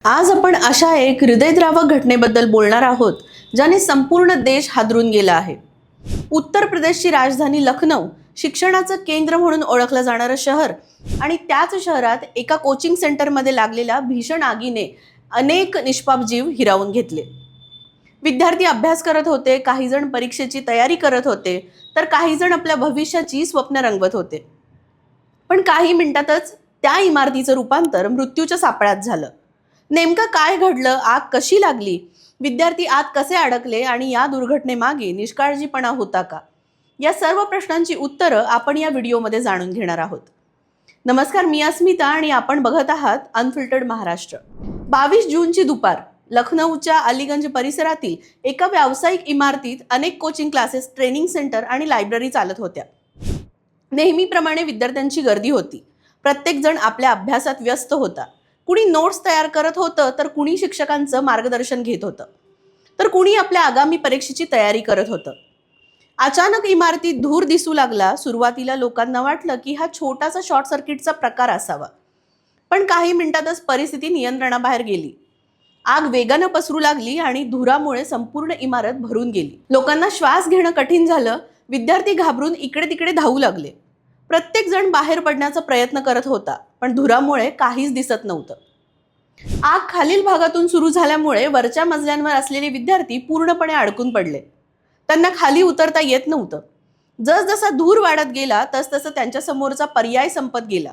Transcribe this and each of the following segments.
आज आपण अशा एक हृदयद्रावक घटनेबद्दल बोलणार आहोत ज्याने संपूर्ण देश हादरून गेला आहे। उत्तर प्रदेशची राजधानी लखनौ शिक्षणाचं केंद्र म्हणून ओळखलं जाणारं शहर आणि त्याच शहरात एका कोचिंग सेंटरमध्ये लागलेल्या भीषण आगीने अनेक निष्पाप जीव हिरावून घेतले। विद्यार्थी अभ्यास करत होते, काही जण परीक्षेची तयारी करत होते, तर काही जण आपल्या भविष्याची स्वप्न रंगवत होते। पण काही मिनिटातच त्या इमारतीचं रूपांतर मृत्यूच्या सापळ्यात झालं। नेमकं काय घडलं, आग कशी लागली, विद्यार्थी आत कसे अडकले आणि या दुर्घटनेमागे निष्काळजीपणा होता का, या सर्व प्रश्नांची उत्तरं आपण या व्हिडिओमध्ये जाणून घेणार आहोत। नमस्कार, मी अस्मिता आणि आपण बघत आहात अनफिल्टर्ड महाराष्ट्र। 22 जूनची दुपार लखनौच्या अलीगंज परिसरातील एका व्यावसायिक इमारतीत अनेक कोचिंग क्लासेस, ट्रेनिंग सेंटर आणि लायब्ररी चालत होत्या। नेहमीप्रमाणे विद्यार्थ्यांची गर्दी होती। प्रत्येक जण आपल्या अभ्यासात व्यस्त होता। कुणी नोट्स तयार करत होतं, तर कुणी शिक्षकांचं मार्गदर्शन घेत होतं, तर कुणी आपल्या आगामी परीक्षेची तयारी करत होतं। अचानक इमारतीत धूर दिसू लागला। सुरुवातीला लोकांना वाटलं की हा छोटासा शॉर्ट सर्किटचा प्रकार असावा, पण काही मिनिटातच परिस्थिती नियंत्रणाबाहेर गेली। आग वेगानं पसरू लागली आणि धुरामुळे संपूर्ण इमारत भरून गेली। लोकांना श्वास घेणं कठीण झालं। विद्यार्थी घाबरून इकडे तिकडे धावू लागले। प्रत्येक जण बाहेर पडण्याचा प्रयत्न करत होता, पण धुरामुळे काहीच दिसत नव्हतं। आग खालील भागातून सुरू झाल्यामुळे वरच्या मजल्यांवर असलेले विद्यार्थी पूर्णपणे अडकून पडले। त्यांना खाली उतरता येत नव्हतं। जसजसा धूर वाढत गेला तसतसं त्यांच्या समोरचा पर्याय संपत गेला।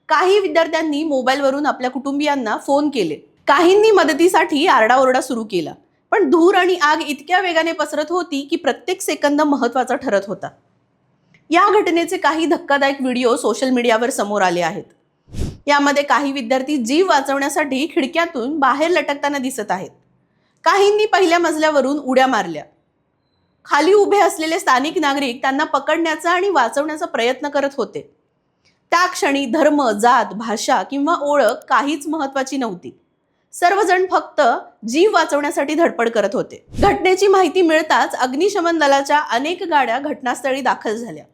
काही विद्यार्थ्यांनी मोबाईलवरून आपल्या कुटुंबियांना फोन केले, काहींनी मदतीसाठी आरडाओरडा सुरू केला, पण धूर आणि आग इतक्या वेगाने पसरत होती की प्रत्येक सेकंद महत्त्वाचा ठरत होता। या घटनेचे काही धक्कादायक व्हिडिओ सोशल मीडियावर समोर आले आहेत। यामध्ये काही विद्यार्थी जीव वाचवण्यासाठी खिडक्यातून बाहेर लटकताना दिसत आहेत। काहींनी पहिल्या मजल्यावरून उड्या मारल्या। खाली उभे असलेले स्थानिक नागरिक त्यांना पकडण्याचा आणि वाचवण्याचा प्रयत्न करत होते। त्या क्षणी धर्म, जात, भाषा किंवा ओळख काहीच महत्त्वाची नव्हती। सर्वजण फक्त जीव वाचवण्यासाठी धडपड करत होते। घटनेची माहिती मिळताच अग्निशमन दलाच्या अनेक गाड्या घटनास्थळी दाखल झाल्या।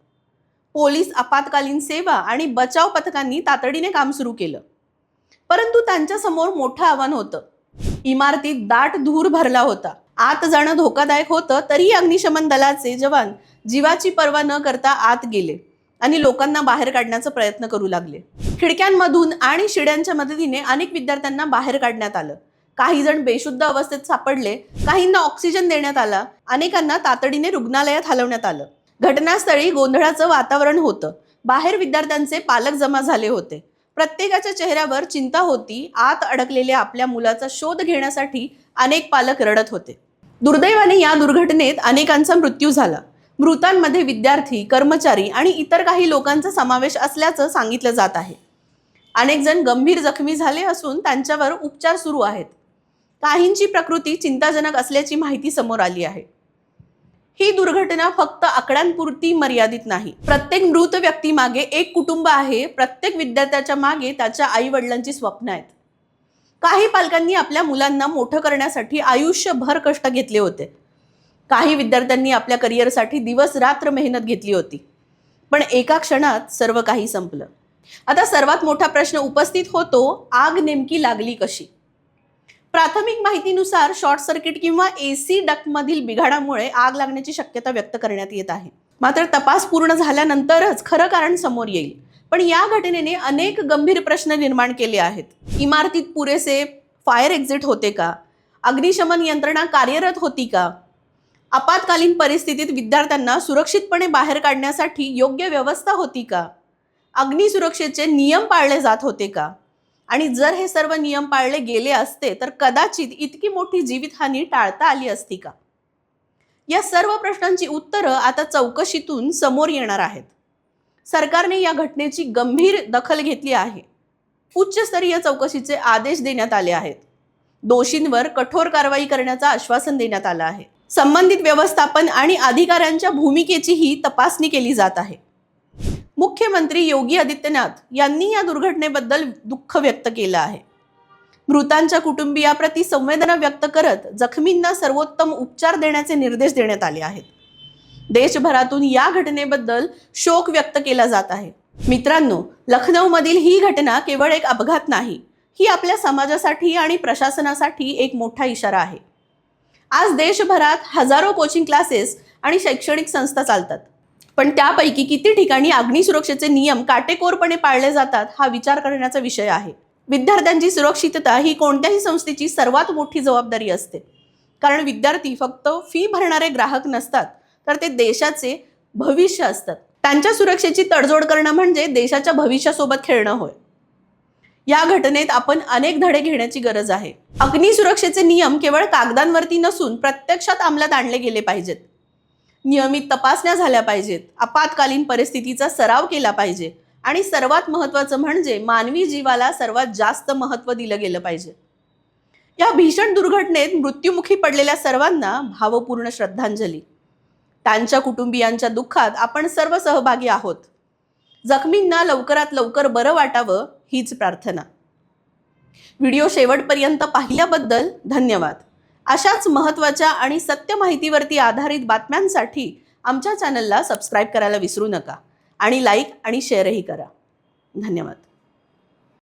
पोलीस, आपत्कालीन सेवा आणि बचाव पथकांनी तातडीने काम सुरू केलं, परंतु त्यांच्या समोर मोठं आव्हान होतं। इमारतीत दाट धूर भरला होता। आत जाणं धोकादायक होतं, तरी अग्निशमन दलाचे जवान जीवाची पर्वा न करता आत गेले आणि लोकांना बाहेर काढण्याचा प्रयत्न करू लागले। खिडक्यांमधून आणि शिड्यांच्या मदतीने अनेक विद्यार्थ्यांना बाहेर काढण्यात आलं। काही जण बेशुद्ध अवस्थेत सापडले, काहींना ऑक्सिजन देण्यात आला, अनेकांना तातडीने रुग्णालयात हलवण्यात आलं। घटनास्थळी गोंधळाचं वातावरण होतं। बाहेर विद्यार्थ्यांचे पालक जमा झाले होते। प्रत्येकाच्या चेहऱ्यावर चिंता होती। आत अडकलेल्या आपल्या मुलाचा शोध घेण्यासाठी अनेक पालक रडत होते। दुर्दैवाने या दुर्घटनेत अनेकांचा मृत्यू झाला। मृतांमध्ये विद्यार्थी, कर्मचारी आणि इतर काही लोकांचा समावेश असल्याचं सांगितलं जात आहे। अनेक जण गंभीर जखमी झाले असून त्यांच्यावर उपचार सुरू आहेत। काहींची प्रकृती चिंताजनक असल्याची माहिती समोर आली आहे। ही दुर्घटना फक्त आकड्यांपुरती मर्यादित नाही। प्रत्येक मृत व्यक्तीमागे एक कुटुंब आहे। प्रत्येक विद्यार्थ्याच्या मागे त्याच्या आई वडिलांची स्वप्न आहेत। काही पालकांनी आपल्या मुलांना मोठं करण्यासाठी आयुष्यभर कष्ट घेतले होते। काही विद्यार्थ्यांनी आपल्या करिअरसाठी दिवस रात्र मेहनत घेतली होती, पण एका क्षणात सर्व काही संपलं। आता सर्वात मोठा प्रश्न उपस्थित होतो, आग नेमकी लागली कशी? प्राथमिक माहितीनुसार शॉर्ट सर्किट किंवा एसी डक्टमधील बिघाडामुळे आग लागण्याची शक्यता व्यक्त करण्यात येत आहे। मात्र तपास पूर्ण झाल्यानंतरच खरं कारण समोर येईल। पण या घटनेने अनेक गंभीर प्रश्न निर्माण केले आहेत। इमारतीत पुरेसे फायर एक्झिट होते का? अग्निशमन यंत्रणा कार्यरत होती का? आपत्कालीन परिस्थितीत विद्यार्थ्यांना सुरक्षितपणे बाहेर काढण्यासाठी योग्य व्यवस्था होती का? अग्निसुरक्षेचे नियम पाळले जात होते का? आणि जर हे सर्व नियम पाळले गेले असते तर कदाचित इतकी मोठी जीवितहानी टाळता आली असती का? या सर्व प्रश्नांची उत्तरं आता चौकशीतून समोर येणार आहेत। सरकारने या घटनेची गंभीर दखल घेतली आहे। उच्चस्तरीय चौकशीचे आदेश देण्यात आले आहेत। दोषींवर कठोर कारवाई करण्याचं आश्वासन देण्यात आलं आहे। संबंधित व्यवस्थापन आणि अधिकाऱ्यांच्या भूमिकेचीही तपासणी केली जात आहे। मुख्यमंत्री योगी आदित्यनाथ यांनी या दुर्घटनेबद्दल दुःख व्यक्त केलं आहे। मृतांच्या कुटुंबियाप्रती संवेदना व्यक्त करत जखमींना सर्वोत्तम उपचार देण्याचे निर्देश देण्यात आले आहेत। देशभरातून या घटनेबद्दल शोक व्यक्त केला जात आहे। मित्रांनो, लखनौमधील ही घटना केवळ एक अपघात नाही, ही आपल्या समाजासाठी आणि प्रशासनासाठी एक मोठा इशारा आहे. आज देशभरात हजारो कोचिंग क्लासेस आणि शैक्षणिक संस्था चालतात, पण त्यापैकी किती ठिकाणी अग्निसुरक्षेचे नियम काटेकोरपणे पाळले जातात हा विचार करण्याचा विषय आहे. विद्यार्थ्यांची सुरक्षितता ही कोणत्याही संस्थेची सर्वात मोठी जबाबदारी असते, कारण विद्यार्थी फक्त फी भरणारे ग्राहक नसतात, तर ते देशाचे भविष्य असतात. त्यांच्या सुरक्षेची तडजोड करणं म्हणजे देशाच्या भविष्यासोबत खेळणं होय. या घटनेत आपण अनेक धडे घेण्याची गरज आहे. अग्निसुरक्षेचे नियम केवळ कागदांवरती नसून प्रत्यक्षात अंमलात आणले गेले पाहिजेत. नियमित तपासण्या झाल्या पाहिजेत, आपत्कालीन परिस्थितीचा सराव केला पाहिजे आणि सर्वात महत्त्वाचं म्हणजे मानवी जीवाला सर्वात जास्त महत्त्व दिलं गेलं पाहिजे. या भीषण दुर्घटनेत मृत्युमुखी पडलेल्या सर्वांना भावपूर्ण श्रद्धांजली. त्यांच्या कुटुंबियांच्या दुःखात आपण सर्व सहभागी आहोत. जखमींना लवकरात लवकर बरं वाटावं हीच प्रार्थना. व्हिडिओ शेवटपर्यंत पाहिल्याबद्दल धन्यवाद. अशाच महत्त्वाच्या आणि सत्य माहितीवरती आधारित बातम्यांसाठी आमच्या चॅनलला सबस्क्राईब करायला विसरू नका आणि लाईक आणि शेअरही करा. धन्यवाद.